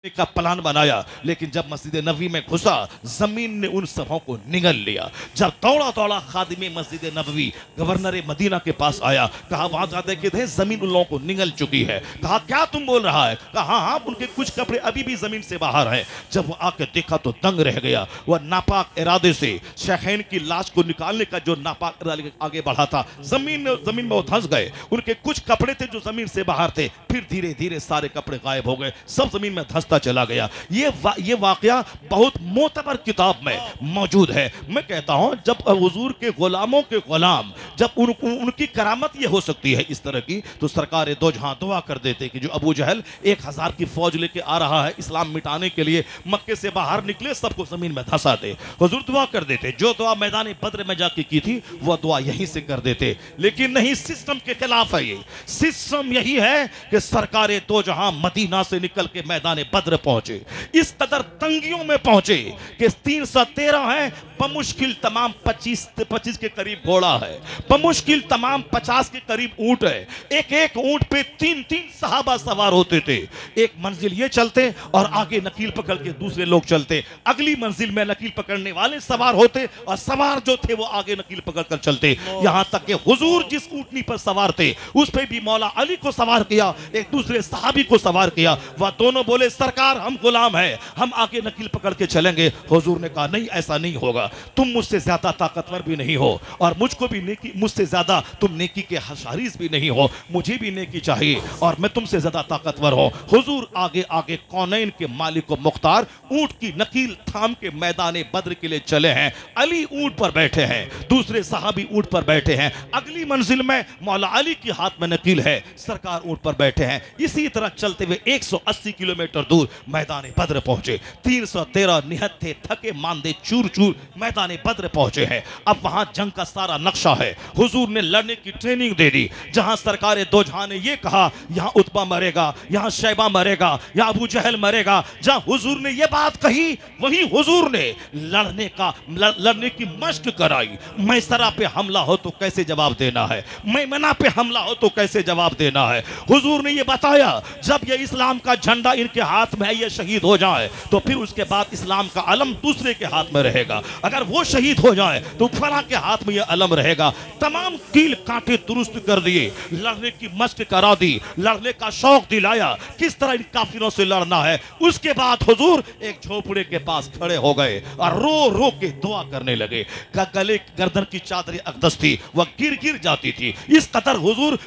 का प्लान बनाया, लेकिन जब मस्जिद नबवी में घुसा जमीन ने उन सबों को निगल लिया। जब दौड़ा दौड़ा खादिम मस्जिद नबवी गवर्नर मदीना के पास आया, कहा वहां जाते कि थे जमीन उन लोगों को निगल चुकी है। कहा क्या तुम बोल रहा है? कहा हाँ हाँ, उनके कुछ कपड़े अभी भी जमीन से बाहर हैं। जब वो आके देखा तो दंग रह गया। वह नापाक इरादे से शेखैन की लाश को निकालने का जो नापाक इरादे आगे बढ़ा था, जमीन में वो धंस गए। उनके कुछ कपड़े थे जो जमीन से बाहर थे, फिर धीरे धीरे सारे कपड़े गायब हो गए, सब जमीन में धंसता चला गया। ये वाकया बहुत मोतबर किताब में मौजूद है। मैं कहता हूं जब हुजूर के गुलामों के गुलाम, जब उनकी करामत ये हो सकती है इस तरह की, तो सरकार दो जहां दुआ कर देते कि जो अबू जहल 1000 की फौज लेके आ रहा है इस्लाम मिटाने के लिए, मक्के से बाहर निकले, सबको जमीन में धंसा दे। हुजूर दुआ कर देते, जो दुआ मैदान बद्र में जाके की थी वह दुआ यहीं से कर देते। लेकिन नहीं, सिस्टम के खिलाफ है। ये सिस्टम यही है कि सरकार दो जहां मदीना से निकल के मैदान बद्र पहुंचे, इस कदर तंगियों में पहुंचे कि 313 है, बमुश्किल तमाम 25 के करीब घोड़ा है, बमुश्किल तमाम 50 के करीब ऊंट है। एक एक ऊंट पे 3-3 सहाबा सवार होते थे। एक मंजिल ये चलते और आगे नकील पकड़ के दूसरे लोग चलते, अगली मंजिल में नकील पकड़ने वाले सवार होते और सवार जो थे वो आगे नकील पकड़ कर चलते। यहां तक कि हुजूर जिस ऊंटनी पर सवार थे उस पे भी मौला अली को सवार किया, एक दूसरे सहाबी को सवार किया। वह दोनों बोले सरकार हम गुलाम हैं, हम आगे नकील पकड़ के चलेंगे। हुजूर ने कहा नहीं, ऐसा नहीं होगा, तुम मुझसे ज्यादा ताकतवर भी नहीं हो और मुझको भी नेकी, मुझसे ज्यादा तुम नेकी के हशारीस भी नहीं हो, मुझे भी नेकी चाहिए और मैं तुमसे ज्यादा ताकतवर हूं। हुजूर आगे आगे कौनैन के मालिक व मुख्तार ऊंट की नकील थाम के मैदान बद्र के लिए चले हैं। अली ऊंट पर बैठे हैं, दूसरे सहाबी ऊंट पर बैठे हैं, अगली मंजिल में मौला अली के हाथ में नकील है, सरकार ऊंट पर बैठे हैं। इसी तरह चलते हुए 180 किलोमीटर दूर मैदान बद्र पहुंचे। 313 निहत्थे थके मांदे चूर चूर मैदान बद्र पहुंचे हैं। अब वहां जंग का सारा नक्शा है। हुजूर ने लड़ने की ट्रेनिंग दे दी। जहां सरकार दो जहां ने ये कहा यहां उतबा मरेगा, यहां शैबा मरेगा, यहां अबू जहल मरेगा, जहां हुजूर ने ये बात कही वहीं हुजूर ने लड़ने की मश्क कराई। मैसरा पे हमला हो तो कैसे जवाब देना है, मैमना पे हमला हो तो कैसे जवाब देना है। हुजूर ने ये बताया जब ये इस्लाम का झंडा इनके हाथ में है, ये शहीद हो जाए तो फिर उसके बाद इस्लाम का अलम दूसरे के हाथ में रहेगा। अगर वो शहीद हो जाए तो फला के हाथ में ये अलम रहेगा। तमाम कील कांटे दुरुस्त कर दिए, लड़ने की मश्क करा दी, लड़ने का शौक दिलाया, किस तरह इन काफिरों से लड़ना है। उसके बाद हुजूर एक झोपड़े के पास खड़े हो गए और रो रो के दुआ करने लगे। गले गर्दन की चादर अक़दस थी, वह गिर गिर जाती थी। इस कदर हुजूर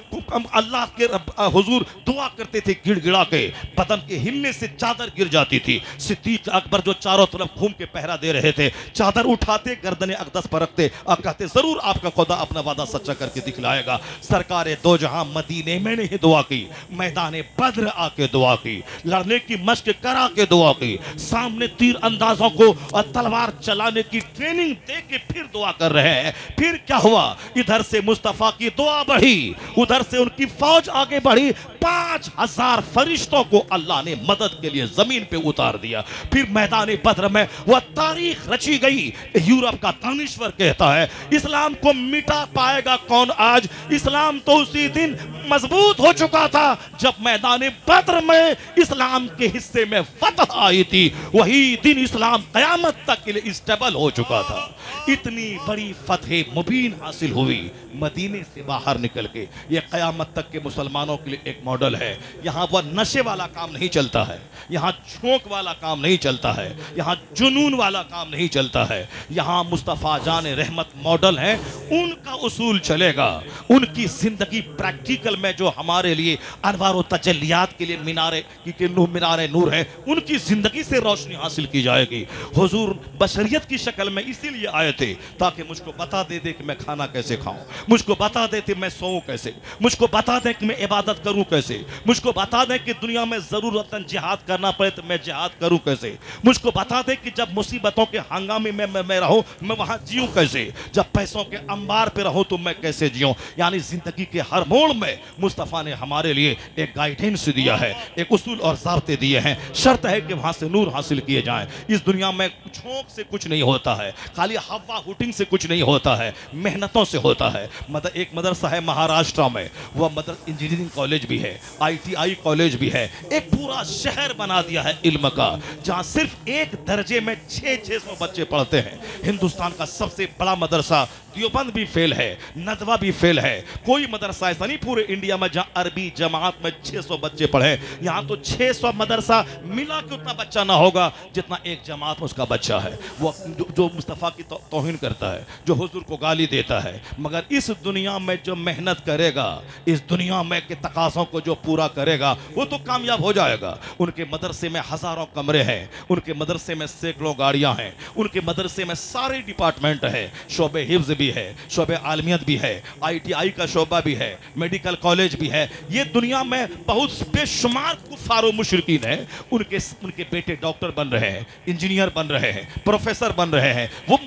अल्लाह के हुजूर दुआ करते थे, गिड़गिड़ा के बदन के हिलने से चादर गिर जाती थी। सिद्दीक अकबर जो चारों तरफ घूम के पहरा दे रहे थे, चादर उठाते गर्दन अक़दस पर रखते और कहते जरूर आपका खुदा अपना वादा सच्चा करके दिखलाएगा। सरकार दो जहां मदीने में नहीं दुआ की, मैदान बद्र आके दुआ की, लड़ने की मश्क करा के दुआ की, सामने तीर अंदाजों को और तलवार चलाने की ट्रेनिंग दे के फिर दुआ कर रहे हैं। फिर क्या हुआ, इधर से मुस्तफा की दुआ बढ़ी, उधर से उनकी फौज आगे बढ़ी। 5000 फरिश्तों को अल्लाह ने मदद के लिए जमीन पे उतार दिया। फिर मैदान बद्र में वह तारीख रची गई। यूरोप का दानिश्वर कहता है इस्लाम को मिटा पाएगा कौन आज? इस्लाम तो उसी दिन मजबूत हो चुका था जब मैदान बद्र में इस्लाम के हिस्से में फतह आई थी। वही दिन इस्लाम कयामत तक के लिए स्टेबल हो चुका था। इतनी बड़ी फतह मुबीन हासिल हुई मदीने से बाहर निकल के। यह कयामत तक के मुसलमानों के लिए एक मॉडल है। यहाँ वह नशे वाला काम नहीं चलता है, यहाँ झोंक वाला काम नहीं चलता है, यहाँ जुनून वाला काम नहीं चलता है। यहाँ मुस्तफ़ा जान रहमत मॉडल है, उनका उसूल चलेगा। उनकी जिंदगी प्रैक्टिकल में जो हमारे लिए अनवार व तजल्लियात के लिए मीनारे नूर है, उनकी जिंदगी से रोशनी हासिल की जाएगी। हुजूर बशरियत की शक्ल में इसीलिए आए थे ताकि मुझको बता दे कि मैं खाना कैसे खाऊं, मुझको बता दे कि मैं सोऊं कैसे, मुझको बता दे कि मैं इबादत करूं कैसे, मुझको बता दे कि दुनिया में जरूरतन जिहाद करना पड़े तो मैं जिहाद करूं कैसे, मुझको बता दे कि जब मुसीबतों के हंगामे में मैं रहूं मैं वहां जीऊं कैसे, जब पैसों के अंबार पे रहूं तो मैं कैसे जीऊं। यानी जिंदगी के हर मोड़ में मुस्तफ़ा ने हमारे लिए एक गाइडेंस दिया है, एक उसूल और ज़ाब्ते दिए हैं। शर्त है कि वहां से नूर हासिल किए जाएं। इस दुनिया में झोंक से कुछ नहीं होता है, खाली हवा हुटिंग से कुछ नहीं होता है, मेहनतों से होता है। एक मदरसा है महाराष्ट्र में, वह इंजीनियरिंग कॉलेज भी है, ITI कॉलेज भी है, एक पूरा शहर बना दिया है इल्म का, जहां सिर्फ एक दर्जे में 600 बच्चे पढ़ते हैं। हिंदुस्तान का सबसे बड़ा मदरसा देवबंद भी फेल है, नदवा भी फेल है। कोई मदरसा ऐसा नहीं पूरे इंडिया में जहां अरबी जमात में 600 बच्चे पढ़े। यहां तो 600 मदरसा मिला के उतना बच्चा ना होगा जितना एक जमात में उसका बच्चा है। वो जो मुस्तफ़ा की तौहीन करता है, जो हुजूर को गाली देता है, मगर इस दुनिया में जो मेहनत करेगा, इस दुनिया में के तकाज़ों को जो पूरा करेगा, वो तो कामयाब हो जाएगा। उनके मदरसे में हज़ारों कमरे हैं, उनके मदरसे में सैकड़ों गाड़ियां हैं, उनके मदरसे में सारे डिपार्टमेंट है, शोबे हिफ्ज़ भी है, शोबे आलमियत भी है, ITI का शोबा भी है, मेडिकल कॉलेज भी है। ये दुनिया में बहुत बेशुमार कुफार व मुशरिकीन है, उनके बेटे डॉक्टर बन रहे हैं, इंजीनियर बन रहे हैं, प्रोफेसर बन रहे हैं। वो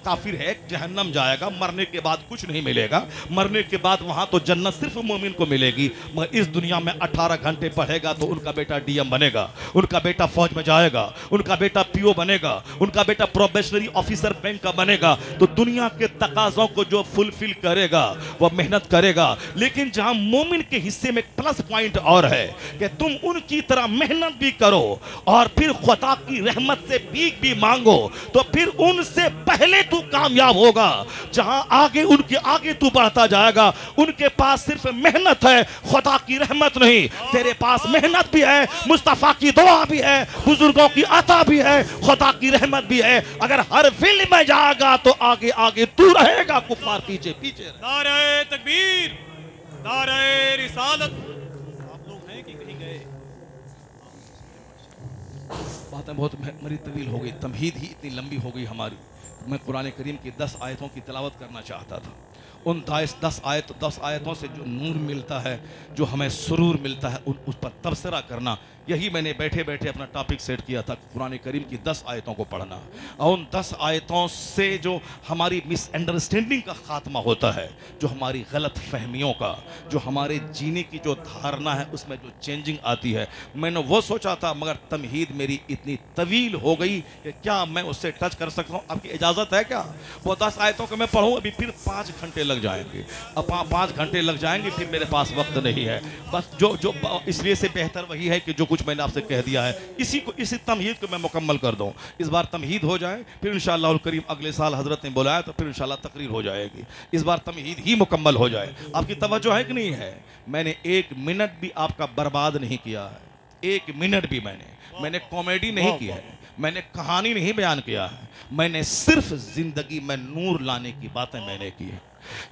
काफिर है, जहन्नम जाएगा, मरने के बाद कुछ नहीं मिलेगा, मरने के बाद वहां तो जन्नत सिर्फ मोमिन को मिलेगी। मगर इस दुनिया में 18 घंटे पढ़ेगा तो उनका बेटा DM बनेगा, उनका बेटा फौज में जाएगा, उनका बेटा PO बनेगा, उनका बेटा प्रोबेशनरी ऑफिसर बैंक का बनेगा। तो दुनिया के तकाज़ों को जो फुलफिल करेगा वह मेहनत करेगा। लेकिन जहां मोमिन के हिस्से में प्लस पॉइंट और है कि तुम उनकी तरह मेहनत भी करो और फिर खुदा की रहमत से भीख भी मांगो, तो फिर उनसे पहले तू कामयाब होगा। जहां आगे उनके आगे तू बढ़ता जाएगा। उनके पास सिर्फ मेहनत है, खुदा की रहमत नहीं। तेरे पास मेहनत भी है, मुस्तफा की दुआ भी है, बुजुर्गों की अता भी है, खुदा की रहमत भी है। अगर हर फील्ड में जाएगा तो आगे आगे तू रहेगा, कुफार पीछे पीछे। नारे तकबीर, नारे रिसालत। आप लोग हैं कि कहीं गए? बातें बहुत मरी तवील हो गई, तमहीद ही इतनी लंबी हो गई हमारी। मैं कुरान करीम की 10 आयतों की तिलावत करना चाहता था। उन 10 आयतों से जो नूर मिलता है, जो हमें सुरूर मिलता है, उस पर तबसरा करना, यही मैंने बैठे बैठे अपना टॉपिक सेट किया था। कुरान करीम की 10 आयतों को पढ़ना और उन 10 आयतों से जो हमारी मिसअंडरस्टैंडिंग का खात्मा होता है, जो हमारी गलत फहमियों का, जो हमारे जीने की जो धारणा है उसमें जो चेंजिंग आती है, मैंने वो सोचा था। मगर तमहीद मेरी इतनी तवील हो गई कि क्या मैं उससे टच कर सकता हूँ? आपकी इजाज़त है क्या? वो 10 आयतों को मैं पढ़ूँ? अभी फिर 5 घंटे लग जाएंगे। अब 5 घंटे लग जाएंगे, फिर मेरे पास वक्त नहीं है। बस जो इसलिए से बेहतर वही है कि जो कुछ मैंने आपसे कह दिया है इसी तमहीद को मैं मुकम्मल कर दूं। इस बार तमहीद हो जाए, फिर इंशाअल्लाह करीम अगले साल हजरत ने बुलाया तो फिर इंशाअल्लाह तकरीर हो जाएगी। इस बार तमहीद ही मुकम्मल हो जाए। आपकी तवज्जो है कि नहीं है? मैंने 1 मिनट भी आपका बर्बाद नहीं किया है, 1 मिनट भी। मैंने कॉमेडी नहीं की है, मैंने कहानी नहीं बयान किया है, मैंने सिर्फ जिंदगी में नूर लाने की बातें मैंने की है,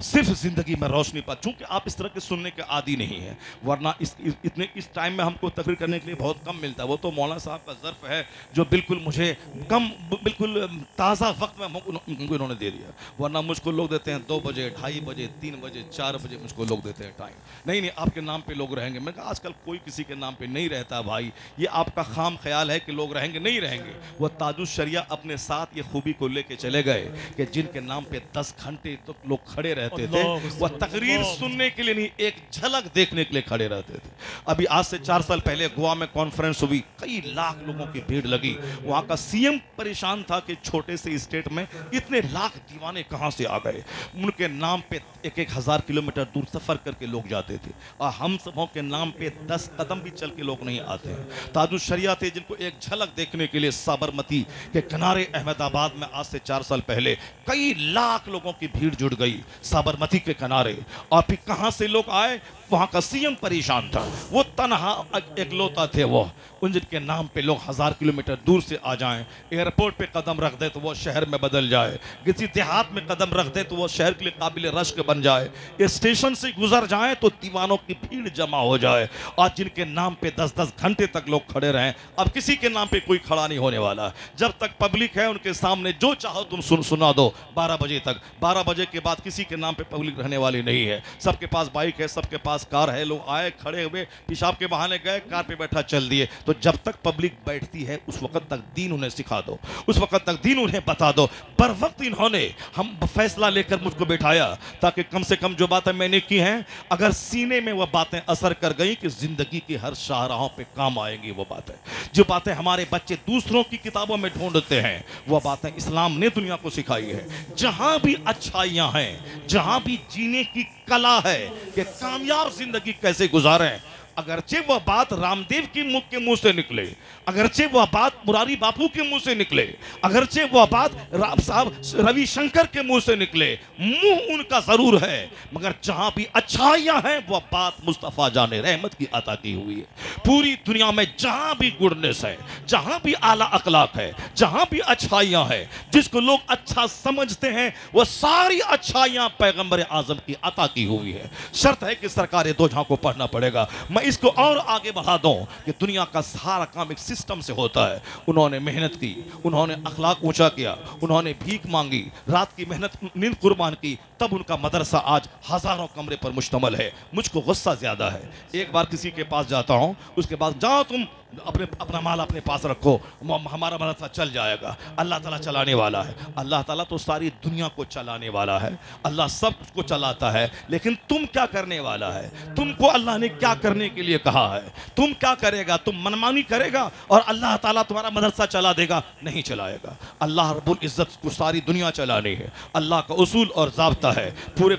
सिर्फ जिंदगी में रोशनी पर। चूंकि आप इस तरह के सुनने के आदी नहीं है, वरना इस टाइम में हमको तकरीर करने के लिए बहुत कम मिलता है। वो तो मौलाना साहब का ज़र्फ है जो बिल्कुल मुझे बिल्कुल ताज़ा वक्त में उनको इन्होंने दे दिया। वरना मुझको लोग देते हैं 2 बजे, 2:30 बजे, 3 बजे, 4 बजे मुझको लोग देते हैं टाइम। नहीं, आपके नाम पे लोग रहेंगे। मैं कहा आजकल कोई किसी के नाम पे नहीं रहता भाई, ये आपका खाम ख्याल है कि लोग रहेंगे, नहीं रहेंगे। वह ताजुश शरिया अपने साथ ये खूबी को लेके चले गए कि जिनके नाम पे 10 घंटे तो लोग खड़े रहते थे, वह तकरीर सुनने के लिए नहीं, एक झलक देखने के लिए खड़े रहते थे। अभी आज से 4 साल पहले गोवा में कॉन्फ्रेंस हुई, कई लाख लोगों की भीड़ लगी। वहां का CM परेशान था कि छोटे से स्टेट में इतने लाख दीवाने कहां से आ गए। उनके नाम पे 1-1 हज़ार किलोमीटर दूर सफर करके लोग जाते थे, और हम सबों के नाम पे 10 कदम भी चल के लोग नहीं आते हैं। ताजुश शरिया थे जिनको एक झलक देखने के लिए साबरमती के किनारे अहमदाबाद में आज से 4 साल पहले कई लाख लोगों की भीड़ जुड़ गई साबरमती के किनारे। और फिर कहां से लोग आए? वहां का CM परेशान था, वो तनहा एकलौता थे वो, उन जिनके नाम पे लोग 1000 किलोमीटर दूर से आ जाएं। एयरपोर्ट पे कदम रख दे तो वो शहर में बदल जाए, किसी देहात में कदम रख दे तो वो शहर के लिए काबिल रश्क बन जाए। ये स्टेशन से गुजर जाए तो दीवानों की भीड़ जमा हो जाए। और जिनके नाम पे 10-10 घंटे तक लोग खड़े रहें, अब किसी के नाम पे कोई खड़ा नहीं होने वाला। जब तक पब्लिक है उनके सामने जो चाहो तुम सुना दो 12 बजे तक। 12 बजे के बाद किसी के नाम पे पब्लिक रहने वाली नहीं है। सबके पास बाइक है, सबके पास कार है, लोग आए, खड़े हुए, पेशाब के बहाने गए, कार पे बैठा चल दिए। तो जब तक पब्लिक बैठती है उस वक्त तक दीन उन्हें सिखा दो, उस वक्त तक दीन उन्हें बता दो। बर वक्त इन्होंने हम फैसला लेकर मुझको बैठाया ताकि कम से कम जो बातें मैंने की हैं, अगर सीने में वह बातें असर कर गई कि जिंदगी की हर शाहराहों पे काम आएंगी। वो बातें, जो बातें हमारे बच्चे दूसरों की किताबों में ढूंढते हैं, वह बातें इस्लाम ने दुनिया को सिखाई है। जहां भी अच्छाइयां हैं, जहां भी जीने की कला है कि कामयाब जिंदगी कैसे गुजारें, अगरचे वह बात रामदेव के मुंह से निकले, अगरचे वह बात मुरारी बापू के मुंह से निकले, अगरचे वह बात राम साहब रविशंकर के मुंह से निकले, मुंह उनका जरूर है, मगर जहां भी अच्छाइयां हैं वह बात मुस्तफा जाने रहमत की अता की हुई है। पूरी दुनिया में जहां भी गुडनेस है, जहां भी आला अखलाक है, जहां भी अच्छाइयां है, जिसको लोग अच्छा समझते हैं, वह सारी अच्छाइयां पैगंबर आजम की अता की हुई है। शर्त है कि सरकार दो जहां को पढ़ना पड़ेगा। मैं इसको और आगे बढ़ा दूं कि दुनिया का सारा काम एक सिस्टम से होता है। उन्होंने मेहनत की, उन्होंने अखलाक ऊंचा किया, उन्होंने भीख मांगी, रात की मेहनत नींद कुर्बान की, तब उनका मदरसा आज हजारों कमरे पर मुश्तमल है। मुझको गुस्सा ज्यादा है, एक बार किसी के पास जाता हूं, उसके बाद जाओ तुम अपना माल अपने पास रखो, हमारा मदरसा चल जाएगा। अल्लाह ताला चलाने वाला है, अल्लाह ताला तो सारी दुनिया को चलाने वाला है, अल्लाह सब को चलाता है। लेकिन तुम क्या करने वाला है? तुमको अल्लाह ने क्या करने के लिए कहा है? तुम क्या करेगा? तुम मनमानी करेगा और अल्लाह ताला तुम्हारा मदरसा चला देगा? नहीं चलाएगा। अल्लाह रब्बुल इज्जत को सारी दुनिया चलानी है, अल्लाह का उसूल और ज़ाब्ता है। पूरे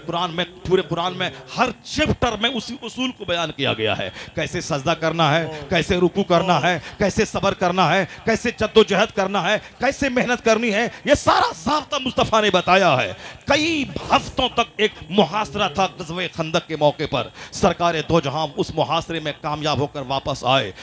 कुरान में हर चैप्टर में उसी उसूल को बयान किया गया है। कैसे सजदा करना है, कैसे रुकू करना है, कैसे सब्र करना है, कैसे जद्दोजहद करना है, कैसे मेहनत करनी है, यह सारा ज़ाब्ता मुस्तफ़ा ने बताया है। कई हफ्तों तक एक मुहासरा था ग़ज़वे खंदक के मौके पर। सरकार दो जहां उस मुहासरे में कामयाब होकर वापस आए।